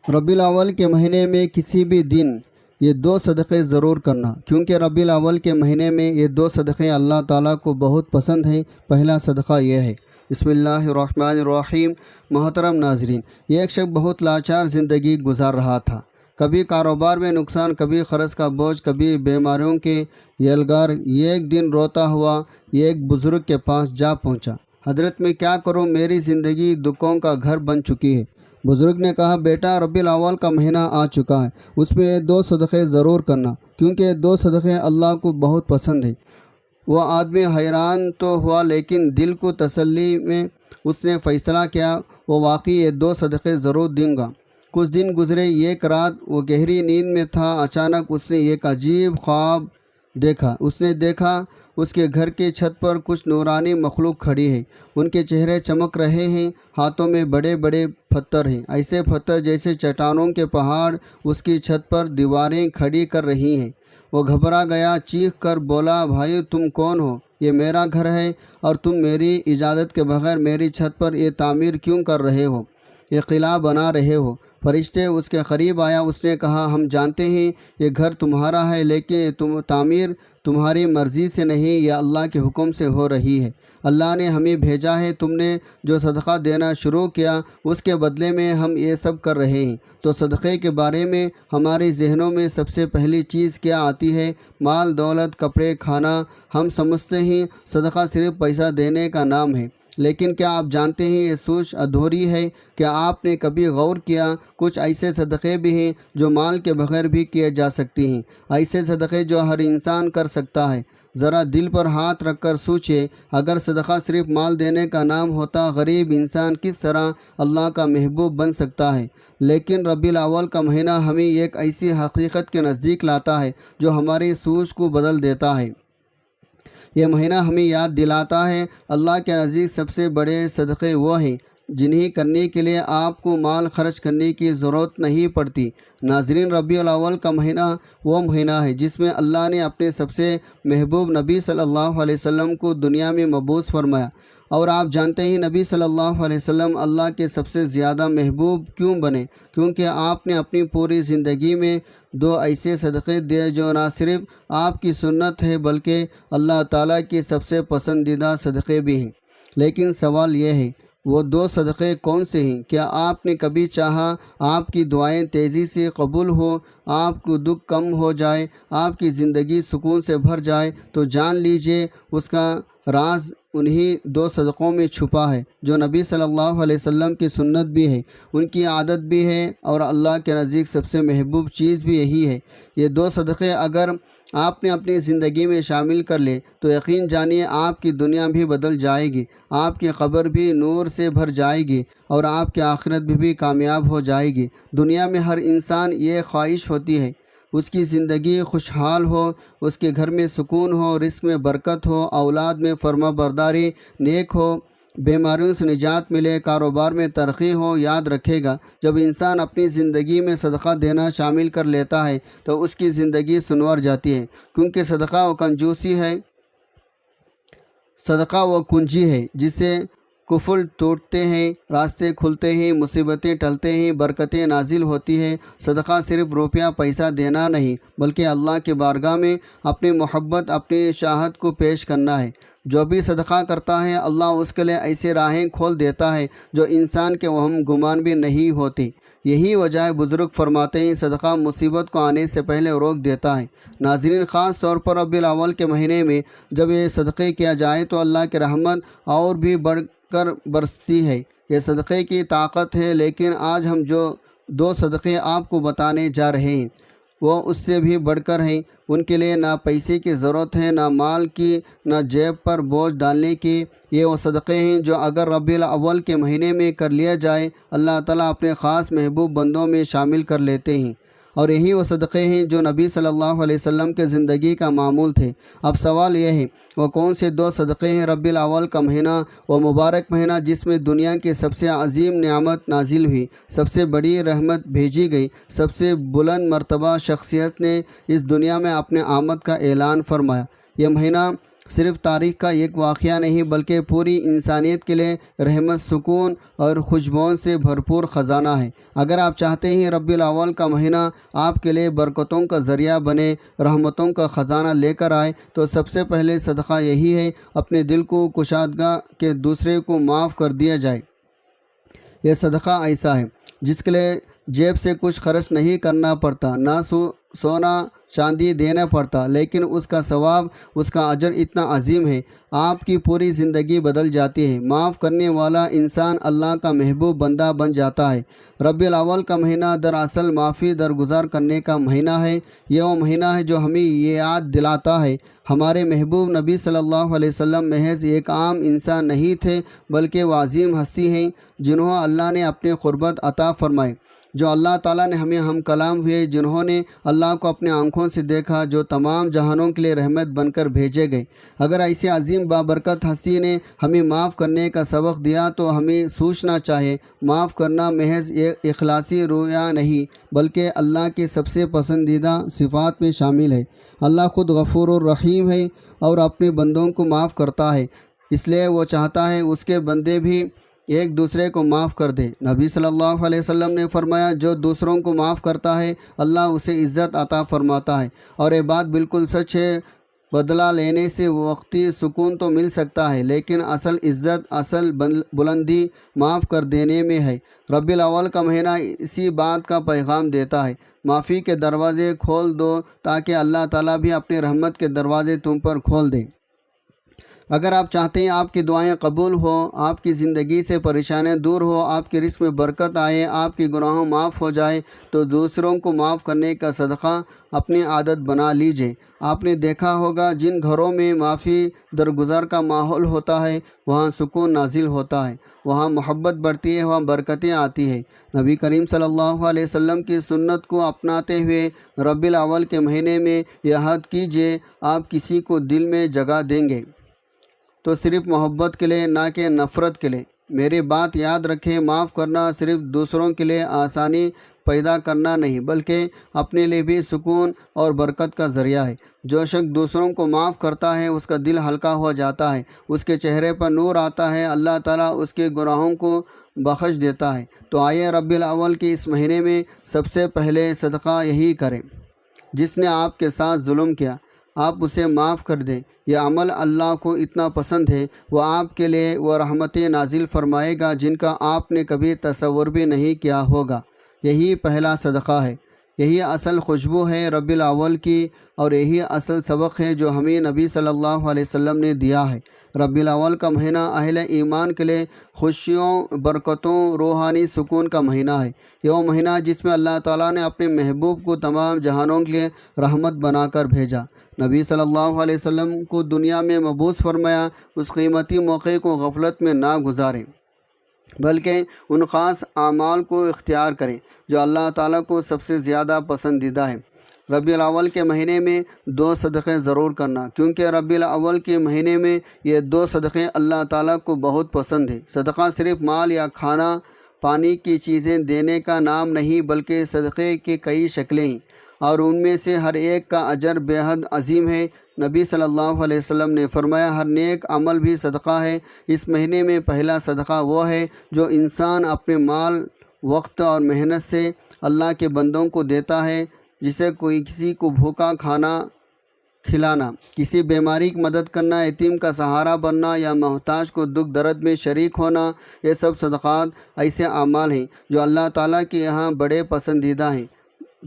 ربیع الاول کے مہینے میں کسی بھی دن یہ دو صدقے ضرور کرنا، کیونکہ ربیع الاول کے مہینے میں یہ دو صدقے اللہ تعالیٰ کو بہت پسند ہیں۔ پہلا صدقہ یہ ہے۔ بسم اللہ الرحمن الرحیم۔ محترم ناظرین، یہ ایک شخص بہت لاچار زندگی گزار رہا تھا۔ کبھی کاروبار میں نقصان، کبھی قرض کا بوجھ، کبھی بیماریوں کے یلغار۔ ایک دن روتا ہوا یہ ایک بزرگ کے پاس جا پہنچا۔ حضرت، میں کیا کروں، میری زندگی دکھوں کا گھر بن چکی ہے۔ بزرگ نے کہا، بیٹا، ربیع الاول کا مہینہ آ چکا ہے، اس میں یہ دو صدقے ضرور کرنا، کیونکہ یہ دو صدقے اللہ کو بہت پسند ہیں۔ وہ آدمی حیران تو ہوا، لیکن دل کو تسلی میں اس نے فیصلہ کیا وہ واقعی یہ دو صدقے ضرور دیں گا۔ کچھ دن گزرے، ایک رات وہ گہری نیند میں تھا، اچانک اس نے ایک عجیب خواب دیکھا۔ اس نے دیکھا اس کے گھر کی چھت پر کچھ نورانی مخلوق کھڑی ہے، ان کے چہرے چمک رہے ہیں، ہاتھوں میں بڑے بڑے پتھر ہیں، ایسے پتھر جیسے چٹانوں کے پہاڑ اس کی چھت پر دیواریں کھڑی کر رہی ہیں۔ وہ گھبرا گیا، چیخ کر بولا، بھائی تم کون ہو؟ یہ میرا گھر ہے اور تم میری اجازت کے بغیر میری چھت پر یہ تعمیر کیوں کر رہے ہو، یہ قلعہ بنا رہے ہو؟ فرشتے اس کے قریب آیا، اس نے کہا، ہم جانتے ہیں یہ گھر تمہارا ہے، لیکن تعمیر تمہاری مرضی سے نہیں، یہ اللہ کے حکم سے ہو رہی ہے۔ اللہ نے ہمیں بھیجا ہے، تم نے جو صدقہ دینا شروع کیا اس کے بدلے میں ہم یہ سب کر رہے ہیں۔ تو صدقے کے بارے میں ہمارے ذہنوں میں سب سے پہلی چیز کیا آتی ہے؟ مال، دولت، کپڑے، کھانا۔ ہم سمجھتے ہیں صدقہ صرف پیسہ دینے کا نام ہے، لیکن کیا آپ جانتے ہیں یہ سوچ ادھوری ہے؟ کیا آپ نے کبھی غور کیا کچھ ایسے صدقے بھی ہیں جو مال کے بغیر بھی کیے جا سکتے ہیں، ایسے صدقے جو ہر انسان کر سکتا ہے؟ ذرا دل پر ہاتھ رکھ کر سوچیں، اگر صدقہ صرف مال دینے کا نام ہوتا، غریب انسان کس طرح اللہ کا محبوب بن سکتا ہے؟ لیکن ربیع الاول کا مہینہ ہمیں ایک ایسی حقیقت کے نزدیک لاتا ہے جو ہماری سوچ کو بدل دیتا ہے۔ یہ مہینہ ہمیں یاد دلاتا ہے اللہ کے نزدیک سب سے بڑے صدقے وہ ہیں جنہیں کرنے کے لیے آپ کو مال خرچ کرنے کی ضرورت نہیں پڑتی۔ ناظرین، ربیع الاول کا مہینہ وہ مہینہ ہے جس میں اللہ نے اپنے سب سے محبوب نبی صلی اللہ علیہ وسلم کو دنیا میں مبعوث فرمایا۔ اور آپ جانتے ہیں نبی صلی اللہ علیہ وسلم اللہ کے سب سے زیادہ محبوب کیوں بنے؟ کیونکہ آپ نے اپنی پوری زندگی میں دو ایسے صدقے دیے جو نہ صرف آپ کی سنت ہے بلکہ اللہ تعالیٰ کی سب سے پسندیدہ صدقے بھی ہیں۔ لیکن سوال یہ ہے، وہ دو صدقے کون سے ہیں؟ کیا آپ نے کبھی چاہا آپ کی دعائیں تیزی سے قبول ہو، آپ کو دکھ کم ہو جائے، آپ کی زندگی سکون سے بھر جائے؟ تو جان لیجئے اس کا راز انہی دو صدقوں میں چھپا ہے جو نبی صلی اللہ علیہ وسلم کی سنت بھی ہے، ان کی عادت بھی ہے، اور اللہ کے نزدیک سب سے محبوب چیز بھی یہی ہے۔ یہ دو صدقے اگر آپ نے اپنی زندگی میں شامل کر لے تو یقین جانیے آپ کی دنیا بھی بدل جائے گی، آپ کی قبر بھی نور سے بھر جائے گی، اور آپ کی آخرت بھی کامیاب ہو جائے گی۔ دنیا میں ہر انسان یہ خواہش ہوتی ہے اس کی زندگی خوشحال ہو، اس کے گھر میں سکون ہو، رزق میں برکت ہو، اولاد میں فرما برداری نیک ہو، بیماریوں سے نجات ملے، کاروبار میں ترقی ہو۔ یاد رکھے گا، جب انسان اپنی زندگی میں صدقہ دینا شامل کر لیتا ہے تو اس کی زندگی سنور جاتی ہے، کیونکہ صدقہ وہ کنجوسی ہے، صدقہ وہ کنجی ہے جس سے قفل ٹوٹتے ہیں، راستے کھلتے ہیں، مصیبتیں ٹلتے ہیں، برکتیں نازل ہوتی ہیں۔ صدقہ صرف روپیہ پیسہ دینا نہیں بلکہ اللہ کے بارگاہ میں اپنی محبت، اپنی چاہت کو پیش کرنا ہے۔ جو بھی صدقہ کرتا ہے اللہ اس کے لیے ایسے راہیں کھول دیتا ہے جو انسان کے وہم گمان بھی نہیں ہوتی۔ یہی وجہ ہے بزرگ فرماتے ہیں صدقہ مصیبت کو آنے سے پہلے روک دیتا ہے۔ ناظرین، خاص طور پر ربیع الاول کے مہینے میں جب یہ صدقے کیا جائے تو اللہ کی رحمت اور بھی بڑھ کر برستی ہے۔ یہ صدقے کی طاقت ہے، لیکن آج ہم جو دو صدقے آپ کو بتانے جا رہے ہیں وہ اس سے بھی بڑھ کر ہیں۔ ان کے لیے نہ پیسے کی ضرورت ہے، نہ مال کی، نہ جیب پر بوجھ ڈالنے کی۔ یہ وہ صدقے ہیں جو اگر ربیع الاول کے مہینے میں کر لیا جائے اللہ تعالیٰ اپنے خاص محبوب بندوں میں شامل کر لیتے ہیں، اور یہی وہ صدقے ہیں جو نبی صلی اللہ علیہ وسلم کے زندگی کا معمول تھے۔ اب سوال یہ ہے وہ کون سے دو صدقے ہیں؟ ربیع الاول کا مہینہ وہ مبارک مہینہ جس میں دنیا کی سب سے عظیم نعمت نازل ہوئی، سب سے بڑی رحمت بھیجی گئی، سب سے بلند مرتبہ شخصیت نے اس دنیا میں اپنے آمد کا اعلان فرمایا۔ یہ مہینہ صرف تاریخ کا ایک واقعہ نہیں بلکہ پوری انسانیت کے لیے رحمت، سکون اور خوشبوؤں سے بھرپور خزانہ ہے۔ اگر آپ چاہتے ہیں ربیع الاول کا مہینہ آپ کے لیے برکتوں کا ذریعہ بنے، رحمتوں کا خزانہ لے کر آئے، تو سب سے پہلے صدقہ یہی ہے اپنے دل کو کشادگی کہ دوسرے کو معاف کر دیا جائے۔ یہ صدقہ ایسا ہے جس کے لیے جیب سے کچھ خرچ نہیں کرنا پڑتا، نہ سونا چاندی دینا پڑتا، لیکن اس کا ثواب، اس کا اجر اتنا عظیم ہے، آپ کی پوری زندگی بدل جاتی ہے۔ معاف کرنے والا انسان اللہ کا محبوب بندہ بن جاتا ہے۔ ربیع الاول کا مہینہ دراصل معافی درگزار کرنے کا مہینہ ہے۔ یہ وہ مہینہ ہے جو ہمیں یہ یاد دلاتا ہے ہمارے محبوب نبی صلی اللہ علیہ وسلم محض ایک عام انسان نہیں تھے بلکہ وہ عظیم ہستی ہیں جنہوں اللہ نے اپنی قربت عطا فرمائی، جو اللہ تعالیٰ نے ہمیں ہم کلام ہوئے، جنہوں نے اللہ کو اپنے آنکھوں سے دیکھا، جو تمام جہانوں کے لیے رحمت بن کر بھیجے گئے۔ اگر ایسی عظیم بابرکت ہستی نے ہمیں معاف کرنے کا سبق دیا تو ہمیں سوچنا چاہیے معاف کرنا محض ایک اخلاصی رویہ نہیں بلکہ اللہ کے سب سے پسندیدہ صفات میں شامل ہے۔ اللہ خود غفور الرحیم ہے اور اپنے بندوں کو معاف کرتا ہے، اس لیے وہ چاہتا ہے اس کے بندے بھی ایک دوسرے کو معاف کر دے۔ نبی صلی اللہ علیہ وسلم نے فرمایا جو دوسروں کو معاف کرتا ہے اللہ اسے عزت عطا فرماتا ہے، اور یہ بات بالکل سچ ہے۔ بدلہ لینے سے وقتی سکون تو مل سکتا ہے لیکن اصل عزت، اصل بلندی معاف کر دینے میں ہے۔ ربیع الاول کا مہینہ اسی بات کا پیغام دیتا ہے۔ معافی کے دروازے کھول دو تاکہ اللہ تعالیٰ بھی اپنی رحمت کے دروازے تم پر کھول دے۔ اگر آپ چاہتے ہیں آپ کی دعائیں قبول ہو، آپ کی زندگی سے پریشانیاں دور ہو، آپ کے رزق میں برکت آئے، آپ کی گناہوں معاف ہو جائے، تو دوسروں کو معاف کرنے کا صدقہ اپنی عادت بنا لیجئے۔ آپ نے دیکھا ہوگا جن گھروں میں معافی درگزار کا ماحول ہوتا ہے وہاں سکون نازل ہوتا ہے، وہاں محبت بڑھتی ہے، وہاں برکتیں آتی ہیں۔ نبی کریم صلی اللہ علیہ وسلم کی سنت کو اپناتے ہوئے ربیع الاول کے مہینے میں یہ عہد کیجئے آپ کسی کو دل میں جگہ دیں گے تو صرف محبت کے لیے، نہ کہ نفرت کے لیے۔ میری بات یاد رکھیں، معاف کرنا صرف دوسروں کے لیے آسانی پیدا کرنا نہیں بلکہ اپنے لیے بھی سکون اور برکت کا ذریعہ ہے۔ جو شخص دوسروں کو معاف کرتا ہے اس کا دل ہلکا ہو جاتا ہے، اس کے چہرے پر نور آتا ہے، اللہ تعالیٰ اس کے گناہوں کو بخش دیتا ہے۔ تو آئیے ربیع الاول کے اس مہینے میں سب سے پہلے صدقہ یہی کریں، جس نے آپ کے ساتھ ظلم کیا آپ اسے معاف کر دیں۔ یہ عمل اللہ کو اتنا پسند ہے، وہ آپ کے لیے وہ رحمتیں نازل فرمائے گا جن کا آپ نے کبھی تصور بھی نہیں کیا ہوگا۔ یہی پہلا صدقہ ہے، یہی اصل خوشبو ہے ربیع الاول کی، اور یہی اصل سبق ہے جو ہمیں نبی صلی اللہ علیہ وسلم نے دیا ہے۔ ربیع الاول کا مہینہ اہل ایمان کے لیے خوشیوں، برکتوں، روحانی سکون کا مہینہ ہے۔ یہ وہ مہینہ جس میں اللہ تعالیٰ نے اپنے محبوب کو تمام جہانوں کے لیے رحمت بنا کر بھیجا۔ نبی صلی اللہ علیہ وسلم کو دنیا میں مبعوث فرمایا، اس قیمتی موقع کو غفلت میں نہ گزاریں بلکہ ان خاص اعمال کو اختیار کریں جو اللہ تعالیٰ کو سب سے زیادہ پسندیدہ ہے۔ ربیع الاول کے مہینے میں 2 صدقے ضرور کرنا، کیونکہ ربیع الاول کے مہینے میں یہ 2 صدقے اللہ تعالیٰ کو بہت پسند ہے۔ صدقہ صرف مال یا کھانا پانی کی چیزیں دینے کا نام نہیں بلکہ صدقے کی کئی شکلیں ہیں، اور ان میں سے ہر ایک کا اجر بے حد عظیم ہے۔ نبی صلی اللہ علیہ وسلم نے فرمایا ہر نیک عمل بھی صدقہ ہے۔ اس مہینے میں پہلا صدقہ وہ ہے جو انسان اپنے مال، وقت اور محنت سے اللہ کے بندوں کو دیتا ہے، جسے کسی کو بھوکا کھانا کھلانا، کسی بیماری کی مدد کرنا، یتیم کا سہارا بننا یا محتاج کو دکھ درد میں شریک ہونا، یہ سب صدقات ایسے اعمال ہیں جو اللہ تعالیٰ کے یہاں بڑے پسندیدہ ہیں،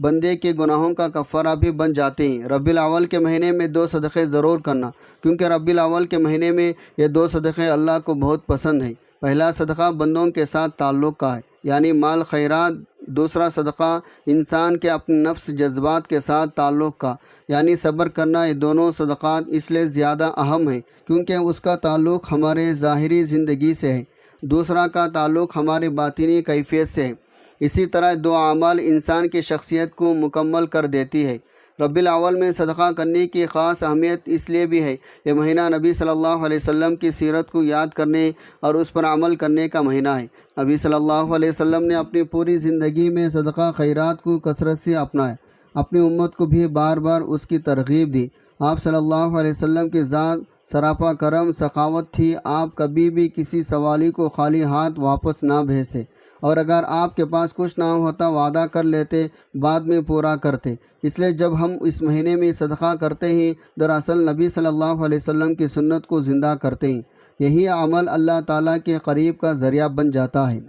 بندے کے گناہوں کا کفارہ بھی بن جاتے ہیں۔ ربیع الاول کے مہینے میں 2 صدقے ضرور کرنا، کیونکہ ربیع الاول کے مہینے میں یہ 2 صدقے اللہ کو بہت پسند ہیں۔ پہلا صدقہ بندوں کے ساتھ تعلق کا ہے، یعنی مال خیرات۔ دوسرا صدقہ انسان کے اپنے نفس جذبات کے ساتھ تعلق کا، یعنی صبر کرنا۔ یہ دونوں صدقات اس لیے زیادہ اہم ہیں کیونکہ اس کا تعلق ہمارے ظاہری زندگی سے ہے، دوسرا کا تعلق ہماری باطنی کیفیت سے ہے۔ اسی طرح 2 اعمال انسان کی شخصیت کو مکمل کر دیتی ہے۔ ربیع الاول میں صدقہ کرنے کی خاص اہمیت اس لیے بھی ہے، یہ مہینہ نبی صلی اللہ علیہ وسلم کی سیرت کو یاد کرنے اور اس پر عمل کرنے کا مہینہ ہے۔ نبی صلی اللہ علیہ وسلم نے اپنی پوری زندگی میں صدقہ خیرات کو کثرت سے اپنایا، اپنی امت کو بھی بار بار اس کی ترغیب دی۔ آپ صلی اللہ علیہ وسلم کی ذات سراپا کرم سخاوت تھی۔ آپ کبھی بھی کسی سوالی کو خالی ہاتھ واپس نہ بھیجتے، اور اگر آپ کے پاس کچھ نہ ہوتا وعدہ کر لیتے، بعد میں پورا کرتے۔ اس لیے جب ہم اس مہینے میں صدقہ کرتے ہیں، دراصل نبی صلی اللہ علیہ وسلم کی سنت کو زندہ کرتے ہیں۔ یہی عمل اللہ تعالیٰ کے قریب کا ذریعہ بن جاتا ہے۔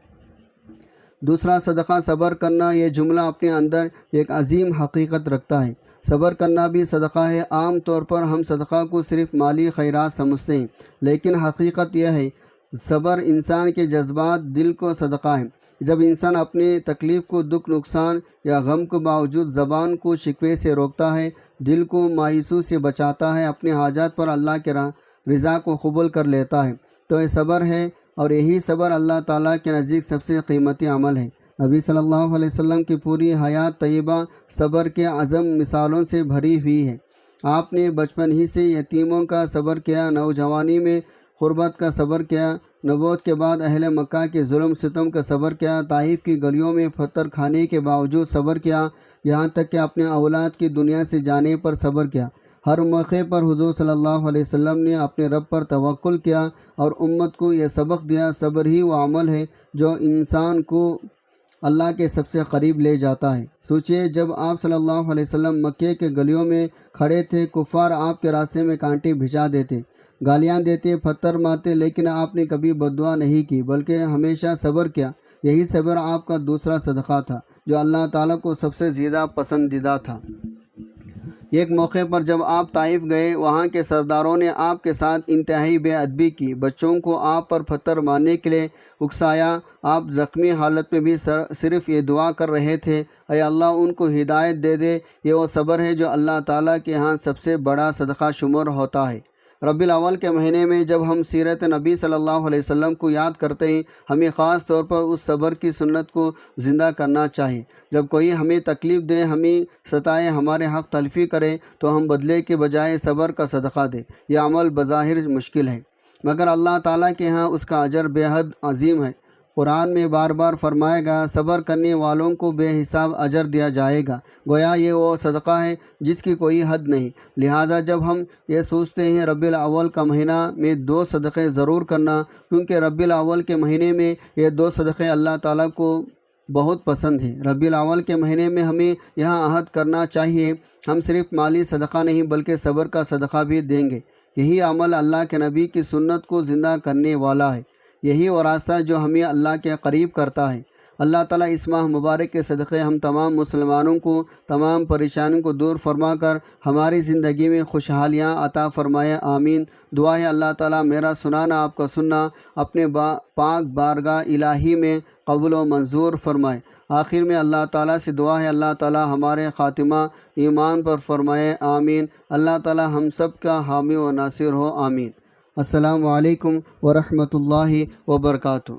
دوسرا، صدقہ صبر کرنا۔ یہ جملہ اپنے اندر ایک عظیم حقیقت رکھتا ہے۔ صبر کرنا بھی صدقہ ہے۔ عام طور پر ہم صدقہ کو صرف مالی خیرات سمجھتے ہیں، لیکن حقیقت یہ ہے صبر انسان کے جذبات، دل کو صدقہ ہے۔ جب انسان اپنی تکلیف کو، دکھ نقصان یا غم کے باوجود زبان کو شکوے سے روکتا ہے، دل کو مایوسی سے بچاتا ہے، اپنے حاجات پر اللہ کے رضا کو قبول کر لیتا ہے، تو یہ صبر ہے، اور یہی صبر اللہ تعالیٰ کے نزدیک سب سے قیمتی عمل ہے۔ نبی صلی اللہ علیہ وسلم کی پوری حیات طیبہ صبر کے اعظم مثالوں سے بھری ہوئی ہے۔ آپ نے بچپن ہی سے یتیموں کا صبر کیا، نوجوانی میں غربت کا صبر کیا، نبوت کے بعد اہل مکہ کے ظلم ستم کا صبر کیا، طائف کی گلیوں میں پتھر کھانے کے باوجود صبر کیا، یہاں تک کہ اپنے اولاد کی دنیا سے جانے پر صبر کیا۔ ہر موقع پر حضور صلی اللہ علیہ وسلم نے اپنے رب پر توکل کیا اور امت کو یہ سبق دیا۔ صبر ہی وہ عمل ہے جو انسان کو اللہ کے سب سے قریب لے جاتا ہے۔ سوچئے، جب آپ صلی اللہ علیہ وسلم مکے کے گلیوں میں کھڑے تھے، کفار آپ کے راستے میں کانٹے بھجا دیتے، گالیاں دیتے، پتھر مارتے، لیکن آپ نے کبھی بددعا نہیں کی، بلکہ ہمیشہ صبر کیا۔ یہی صبر آپ کا دوسرا صدقہ تھا، جو اللہ تعالیٰ کو سب سے زیادہ پسندیدہ تھا۔ ایک موقع پر جب آپ طائف گئے، وہاں کے سرداروں نے آپ کے ساتھ انتہائی بے ادبی کی، بچوں کو آپ پر پتھر مارنے کے لیے اکسایا۔ آپ زخمی حالت میں بھی صرف یہ دعا کر رہے تھے، اے اللہ ان کو ہدایت دے دے۔ یہ وہ صبر ہے جو اللہ تعالیٰ کے ہاں سب سے بڑا صدقہ شمار ہوتا ہے۔ ربیع الاول کے مہینے میں جب ہم سیرت نبی صلی اللہ علیہ وسلم کو یاد کرتے ہیں، ہمیں خاص طور پر اس صبر کی سنت کو زندہ کرنا چاہیے۔ جب کوئی ہمیں تکلیف دے، ہمیں ستائے، ہمارے حق تلفی کرے، تو ہم بدلے کے بجائے صبر کا صدقہ دیں۔ یہ عمل بظاہر مشکل ہے، مگر اللہ تعالیٰ کے ہاں اس کا اجر بے حد عظیم ہے۔ قرآن میں بار بار فرمایا گیا، صبر کرنے والوں کو بے حساب اجر دیا جائے گا۔ گویا یہ وہ صدقہ ہے جس کی کوئی حد نہیں۔ لہٰذا جب ہم یہ سوچتے ہیں ربیع الاول کا مہینہ میں 2 صدقے ضرور کرنا، کیونکہ ربیع الاول کے مہینے میں یہ 2 صدقے اللہ تعالیٰ کو بہت پسند ہے۔ ربیع الاول کے مہینے میں ہمیں یہاں عہد کرنا چاہیے، ہم صرف مالی صدقہ نہیں بلکہ صبر کا صدقہ بھی دیں گے۔ یہی عمل اللہ کے نبی کی سنت کو زندہ کرنے والا ہے۔ یہی وہ راستہ جو ہمیں اللہ کے قریب کرتا ہے۔ اللہ تعالیٰ اس ماہ مبارک کے صدقے ہم تمام مسلمانوں کو تمام پریشانیوں کو دور فرما کر ہماری زندگی میں خوشحالیاں عطا فرمائے، آمین۔ دعا ہے اللہ تعالیٰ میرا سنانا، آپ کا سننا اپنے پاک بارگاہ الہی میں قبول و منظور فرمائے۔ آخر میں اللہ تعالیٰ سے دعا ہے اللہ تعالیٰ ہمارے خاتمہ ایمان پر فرمائے، آمین۔ اللہ تعالیٰ ہم سب کا حامی و ناصر ہو، آمین۔ السلام علیکم ورحمۃ اللہ وبرکاتہ۔